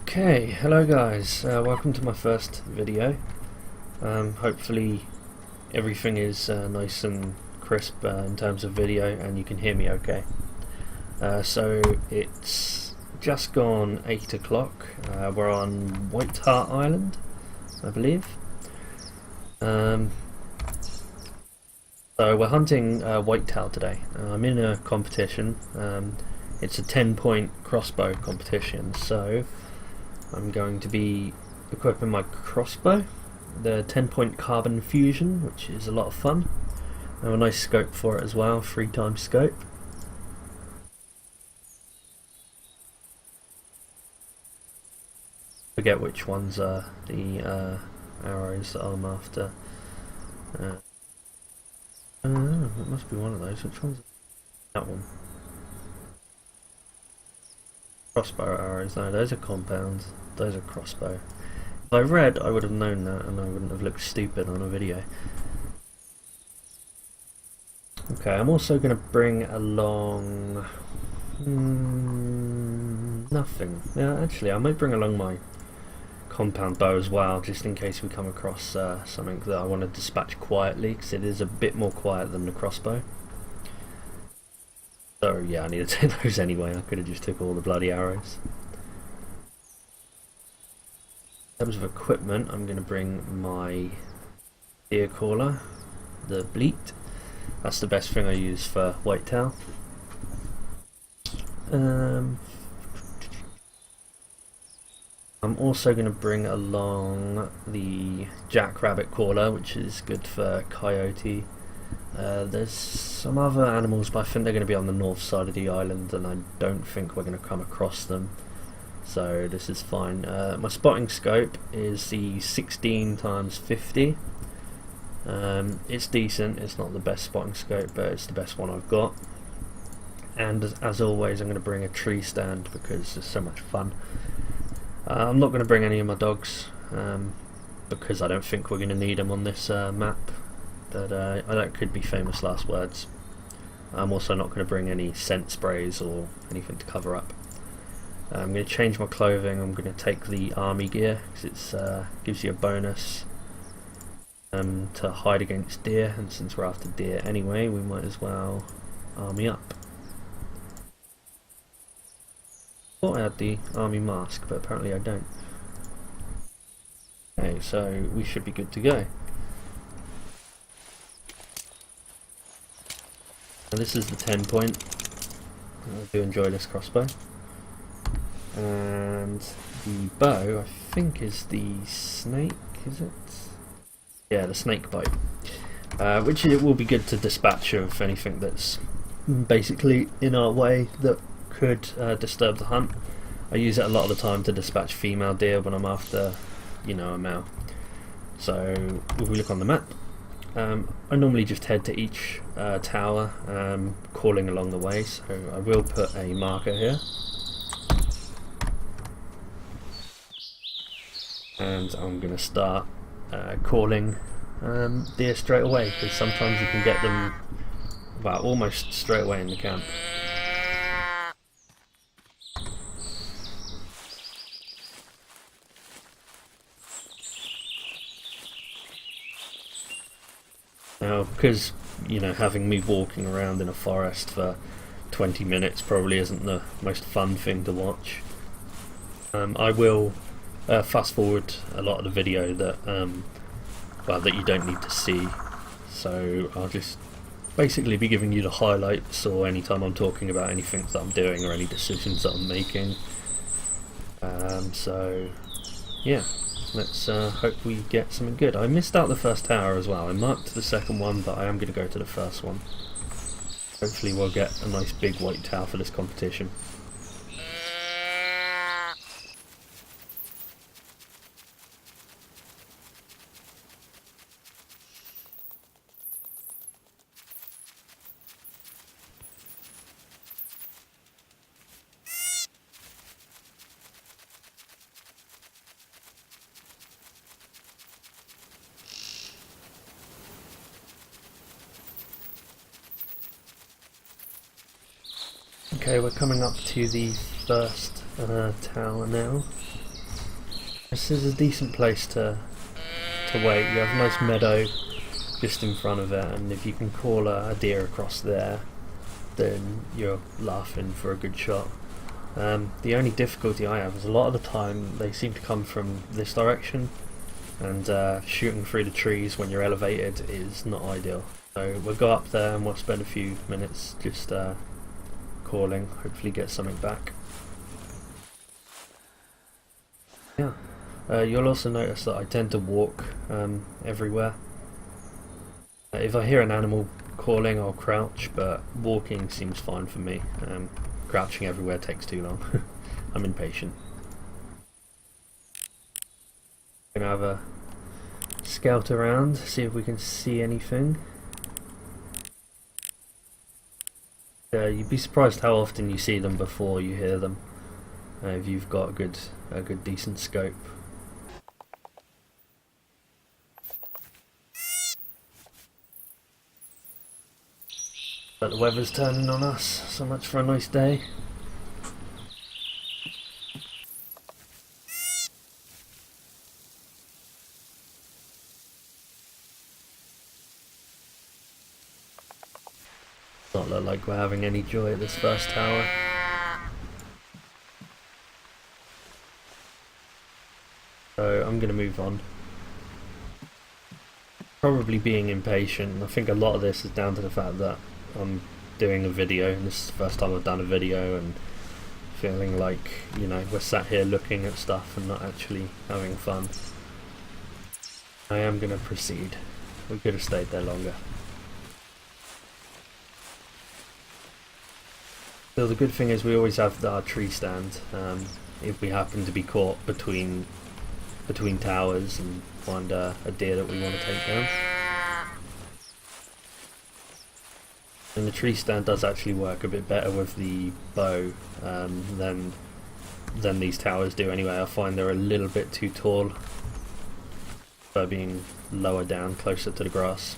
Okay, hello guys, welcome to my first video. Hopefully everything is nice and crisp in terms of video and you can hear me okay. So it's just gone 8 o'clock, we're on Whitetail Island, I believe. So we're hunting whitetail today. I'm in a competition. It's a 10-point crossbow competition, so I'm going to be equipping my crossbow, the 10-point carbon fusion, which is a lot of fun. I have a nice scope for it as well, 3x scope. Forget which ones are the arrows that I'm after. It must be one of those. Which one's that one? Crossbow arrows. No, those are compounds. Those are crossbow. If I read, I would have known that, and I wouldn't have looked stupid on a video. Okay, I'm also going to bring along nothing. Yeah, actually, I might bring along my compound bow as well, just in case we come across something that I want to dispatch quietly, because it is a bit more quiet than the crossbow. So yeah, I need to take those anyway. I could have just took all the bloody arrows. In terms of equipment, I'm going to bring my deer caller, the bleat. That's the best thing I use for whitetail. I'm also going to bring along the jackrabbit caller, which is good for coyote. There's some other animals, but I think they're going to be on the north side of the island, and I don't think we're going to come across them. So this is fine. My spotting scope is the 16x50. It's decent. It's not the best spotting scope, but it's the best one I've got. And as always, I'm going to bring a tree stand because it's so much fun. I'm not going to bring any of my dogs because I don't think we're going to need them on this map. But that could be famous last words. I'm also not going to bring any scent sprays or anything to cover up. I'm going to change my clothing. I'm going to take the army gear because it gives you a bonus to hide against deer, and since we're after deer anyway, we might as well army up. Thought I had the army mask, but apparently I don't. Okay, so we should be good to go. And this is the 10-point. I do enjoy this crossbow. And the bow, I think, is the snake, is it? Yeah, the snake bite. Which it will be good to dispatch of anything that's basically in our way that could disturb the hunt. I use it a lot of the time to dispatch female deer when I'm after, you know, a male. So if we look on the map, I normally just head to each tower, calling along the way, so I will put a marker here. And I'm going to start calling deer straight away, because sometimes you can get them, well, almost straight away in the camp. Now, because, you know, having me walking around in a forest for 20 minutes probably isn't the most fun thing to watch, I will fast forward a lot of the video that well, that you don't need to see. So I'll just basically be giving you the highlights, or anytime I'm talking about anything that I'm doing or any decisions that I'm making. So yeah. Let's hope we get something good. I missed out the first tower as well. I marked the second one, but I am going to go to the first one. Hopefully we'll get a nice big white tower for this competition. Okay, we're coming up to the first tower now. This is a decent place to wait. You have a nice meadow just in front of it, and if you can call a deer across there, then you're laughing for a good shot. The only difficulty I have is a lot of the time they seem to come from this direction, and shooting through the trees when you're elevated is not ideal. So we'll go up there and we'll spend a few minutes just calling, hopefully get something back. Yeah, you'll also notice that I tend to walk everywhere. If I hear an animal calling, I'll crouch, but walking seems fine for me. Crouching everywhere takes too long. I'm impatient. Gonna have a scout around, see if we can see anything. You'd be surprised how often you see them before you hear them, if you've got a good decent scope. But the weather's turning on us, so much for a nice day. Not look like we're having any joy at this first tower. So I'm going to move on. Probably being impatient. I think a lot of this is down to the fact that I'm doing a video, and this is the first time I've done a video, and feeling like, you know, we're sat here looking at stuff and not actually having fun. I am going to proceed. We could have stayed there longer. So the good thing is we always have our tree stand, if we happen to be caught between towers and find a deer that we want to take down. And the tree stand does actually work a bit better with the bow than these towers do anyway. I find they're a little bit too tall by being lower down, closer to the grass.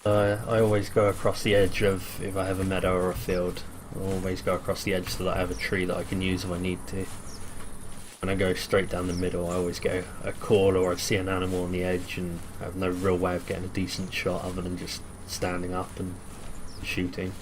I always go across the edge of, if I have a meadow or a field, I always go across the edge so that I have a tree that I can use if I need to. When I go straight down the middle, I always get a call or I see an animal on the edge and I have no real way of getting a decent shot other than just standing up and shooting.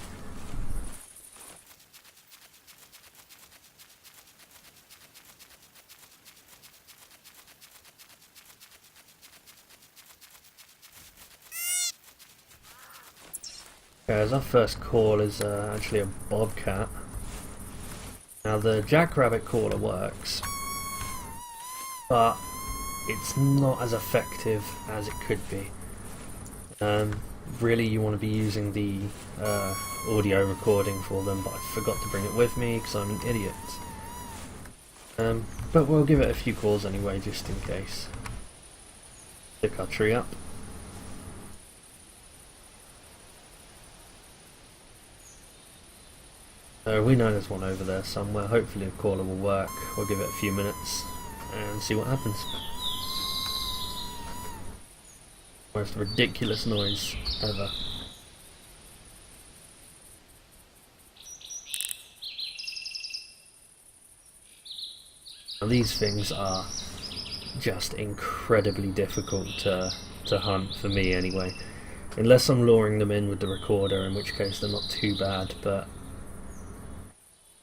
As our first call is actually a bobcat. Now the jackrabbit caller works, but it's not as effective as it could be. Really you want to be using the audio recording for them, but I forgot to bring it with me because I'm an idiot. But we'll give it a few calls anyway, just in case. Pick our tree up. We know there's one over there somewhere. Hopefully the caller will work. We'll give it a few minutes and see what happens. Most ridiculous noise ever. Now these things are just incredibly difficult to hunt, for me anyway. Unless I'm luring them in with the recorder, in which case they're not too bad, but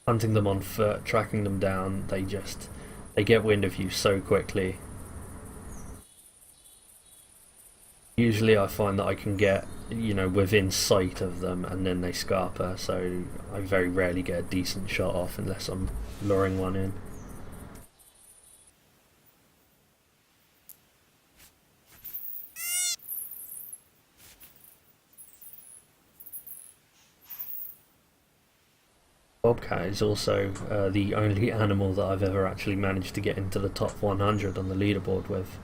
hunting them on foot, tracking them down, they get wind of you so quickly. Usually I find that I can get, you know, within sight of them and then they scarper, so I very rarely get a decent shot off unless I'm luring one in. Bobcat is also the only animal that I've ever actually managed to get into the top 100 on the leaderboard with.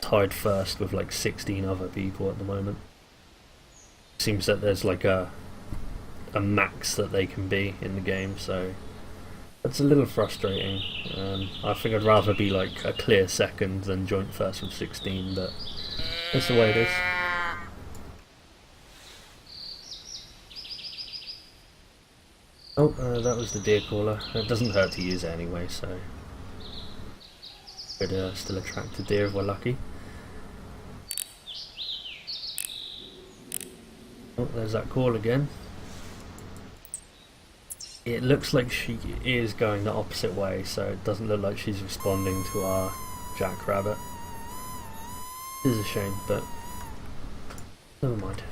Tied first with like 16 other people at the moment. Seems that there's like a max that they can be in the game, so that's a little frustrating. I think I'd rather be like a clear second than joint first with 16, but that's the way it is. Oh, that was the deer caller. It doesn't hurt to use it anyway, so could still attract a deer if we're lucky. Oh, there's that call again. It looks like she is going the opposite way, so it doesn't look like she's responding to our jackrabbit. It is a shame, but never mind.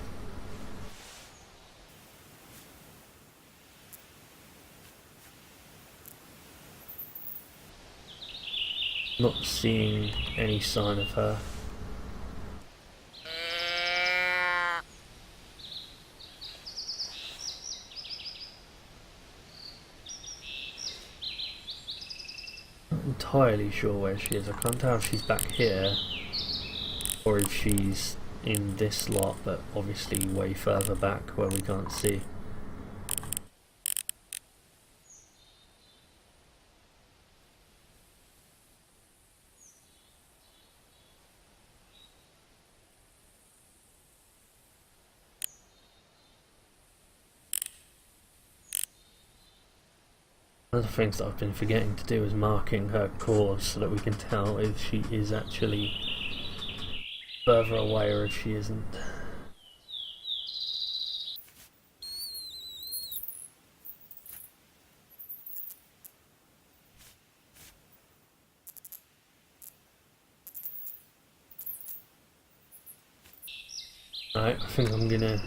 Not seeing any sign of her. Not entirely sure where she is. I can't tell if she's back here or if she's in this lot, but obviously way further back where we can't see. One of the things that I've been forgetting to do is marking her course so that we can tell if she is actually further away or if she isn't. Right, I think I'm gonna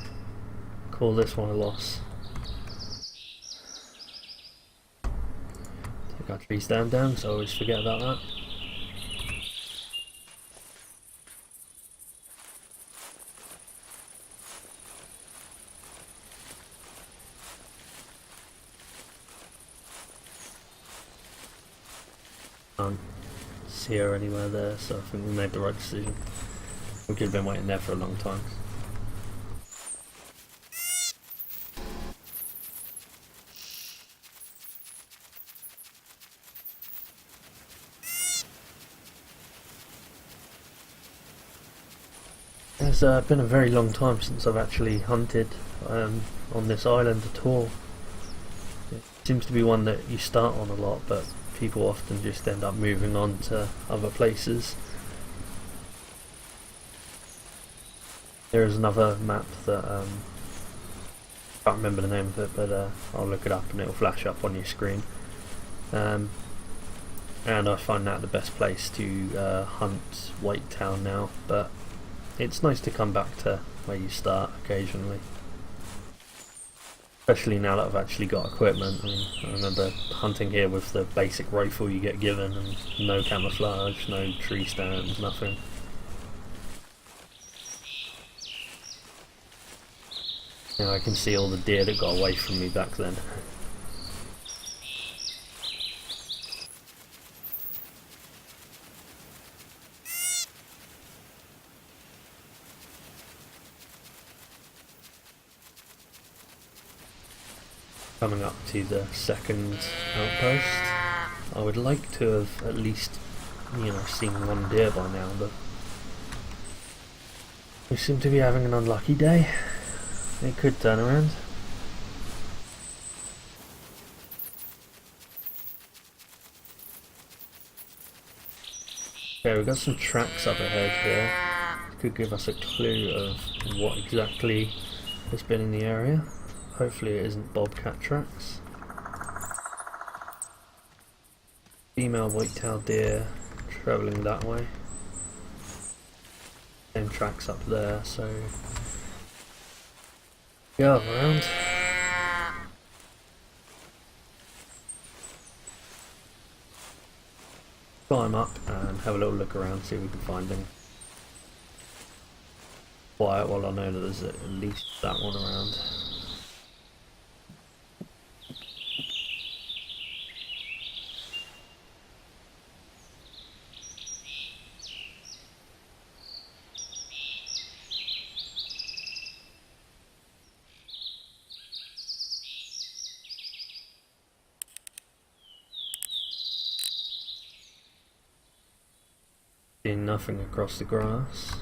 call this one a loss. Take our tree stand down, so I always forget about that. Can't see her anywhere there, so I think we made the right decision. We could have been waiting there for a long time. It's been a very long time since I've actually hunted on this island at all. It seems to be one that you start on a lot, but people often just end up moving on to other places. There is another map that I can't remember the name of it, but I'll look it up and it'll flash up on your screen. And I find that the best place to hunt whitetail now, but it's nice to come back to where you start occasionally. Especially now that I've actually got equipment. I remember hunting here with the basic rifle you get given and no camouflage, no tree stands, nothing. You know, I can see all the deer that got away from me back then. Coming up to the second outpost. I would like to have at least, seen one deer by now, but we seem to be having an unlucky day. It could turn around. Okay, we've got some tracks up ahead here. Could give us a clue of what exactly has been in the area. Hopefully it isn't bobcat tracks. Female whitetail deer travelling that way. Same tracks up there, so go around. Climb up and have a little look around, see if we can find any. Quiet while I know that there's at least that one around. Seeing nothing across the grass.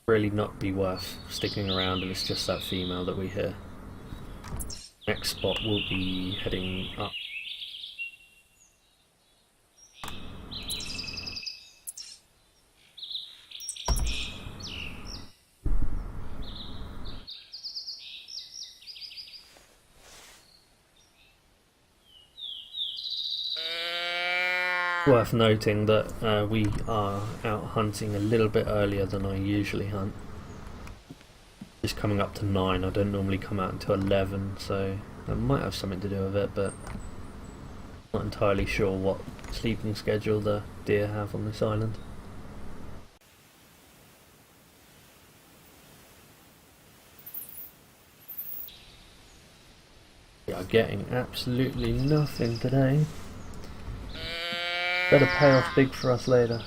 really not be worth sticking around if it's just that female that we hear. Next spot we'll be heading up. Worth noting that we are out hunting a little bit earlier than I usually hunt. Just coming up to 9, I don't normally come out until 11, so that might have something to do with it, but not entirely sure what sleeping schedule the deer have on this island. We are getting absolutely nothing today. Better pay off big for us later.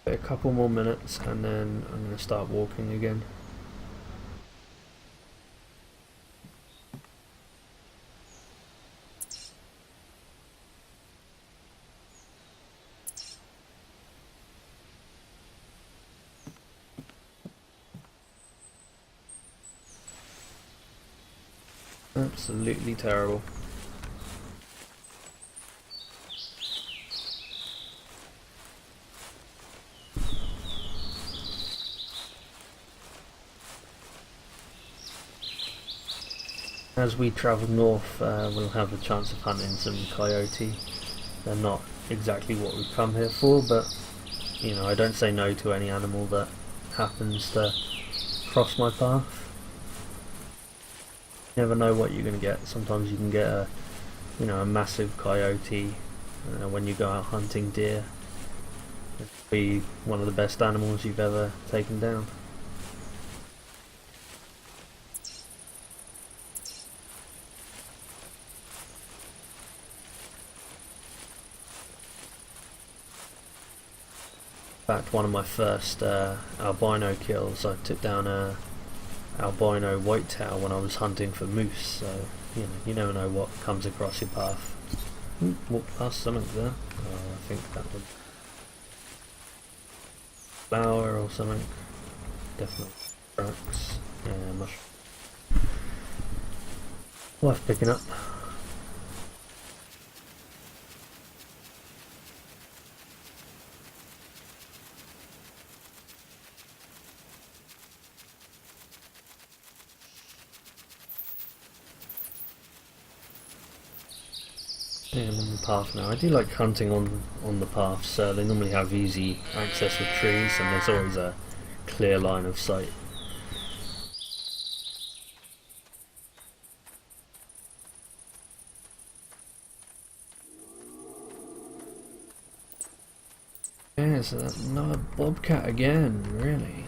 A couple more minutes and then I'm going to start walking again. Absolutely terrible. As we travel north, we'll have a chance of hunting some coyote. They're not exactly what we've come here for, but you know, I don't say no to any animal that happens to cross my path. You never know what you're going to get. Sometimes you can get a, you know, a massive coyote when you go out hunting deer. It could be one of the best animals you've ever taken down. In fact, one of my first albino kills, I took down a albino whitetail when I was hunting for moose, so you never know what comes across your path. Walked past something there. Oh, I think that was flower or something. Definitely tracks. Yeah, mushroom. Worth picking up. Yeah, I'm on the path now. I do like hunting on the paths. They normally have easy access with trees, and there's always a clear line of sight. Yeah, so another bobcat again, really.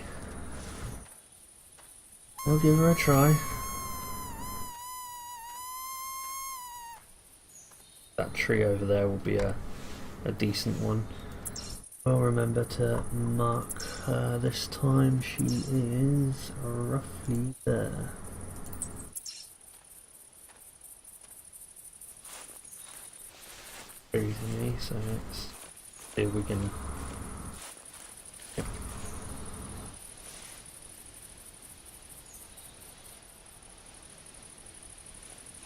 I'll give her a try. That tree over there will be a decent one. I'll remember to mark her this time. She is roughly there. Breathing me, so let's see if we can.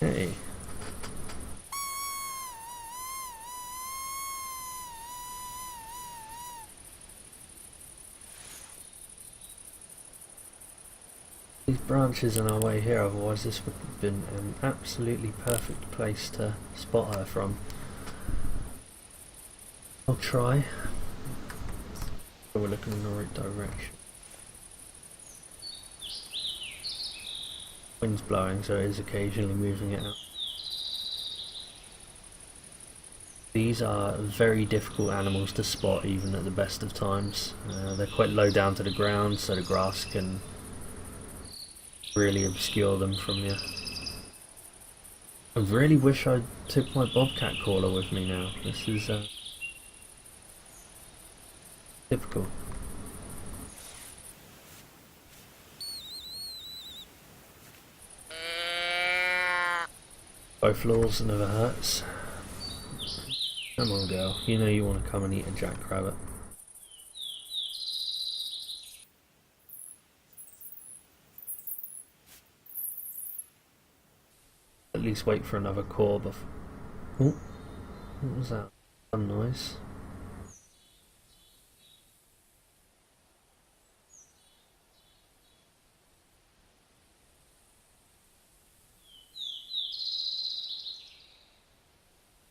Hey. These branches in our way here, otherwise this would have been an absolutely perfect place to spot her from. I'll try. We're looking in the right direction. Wind's blowing, so it is occasionally moving it out. These are very difficult animals to spot even at the best of times. They're quite low down to the ground, so the grass can really obscure them from you. I really wish I took my bobcat caller with me now. This is typical. Both laws never hurts. Come on, girl. You know you want to come and eat a jackrabbit. At least wait for another call before. Oh, what was that? Some noise.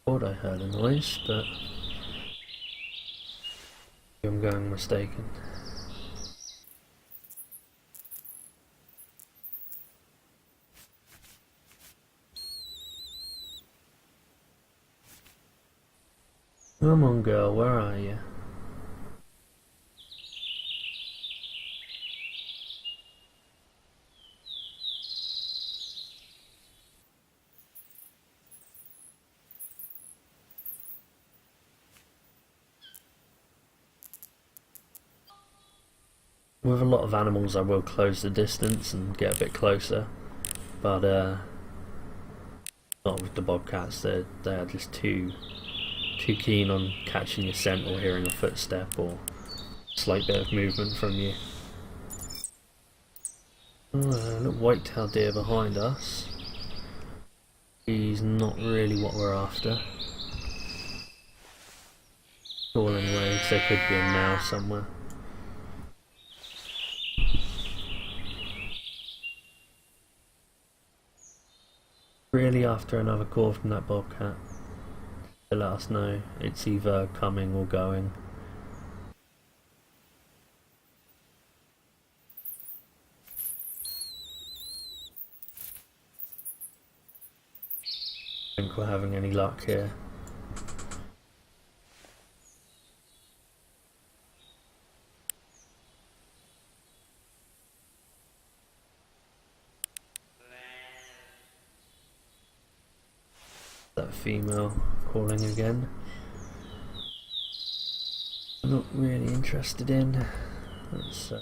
Thought I heard a noise, but I'm going mistaken. Come on, girl, where are you? With a lot of animals I will close the distance and get a bit closer, but not with the bobcats. They are just too keen on catching your scent or hearing a footstep or a slight bit of movement from you. Little whitetail deer behind us. He's not really what we're after. Falling away, so there could be a mouse somewhere. Really after another call from that bobcat to let us know it's either coming or going. I don't think we're having any luck here. That female calling again. I'm not really interested in. Let's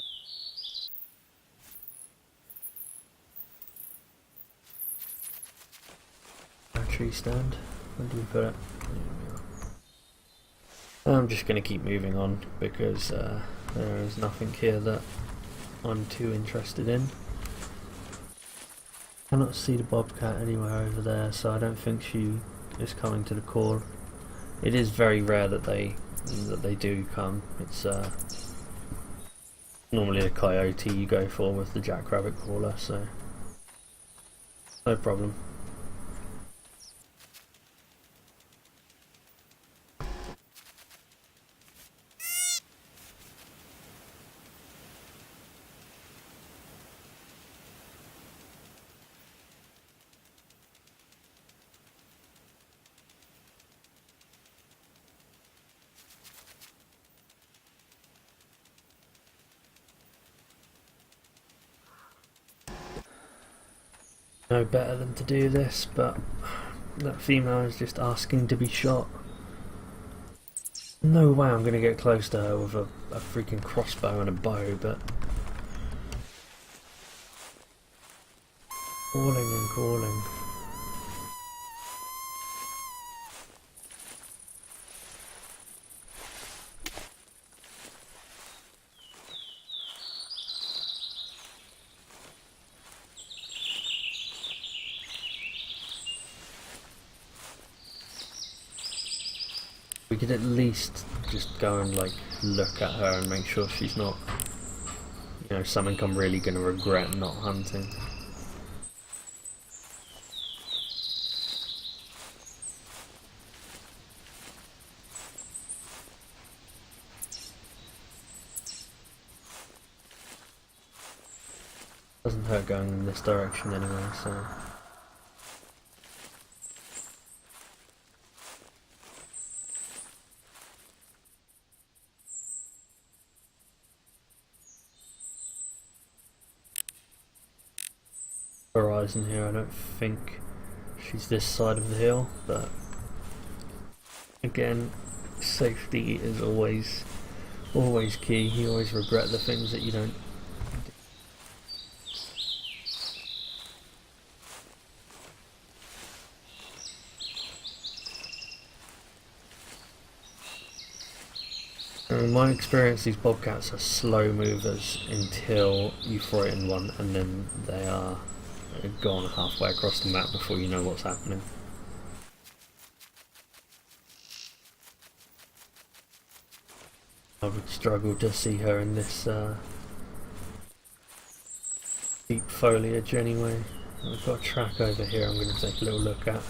tree stand. Where do we put it? I'm just going to keep moving on because there is nothing here that I'm too interested in. Cannot see the bobcat anywhere over there, so I don't think she is coming to the call. It is very rare that they do come. It's normally a coyote you go for with the jackrabbit caller, so no problem. No better than to do this, but that female is just asking to be shot. No way I'm going to get close to her with a freaking crossbow and a bow, but calling and calling. We could at least just go and like look at her and make sure she's not, you know, something I'm really going to regret not hunting. Doesn't hurt going in this direction anyway, so. Horizon here, I don't think she's this side of the hill, but again, safety is always key. You always regret the things that you don't. In my experience, these bobcats are slow movers until you throw it in one, and then they are gone halfway across the map before you know what's happening. I would struggle to see her in this deep foliage anyway. I've got a track over here I'm going to take a little look at.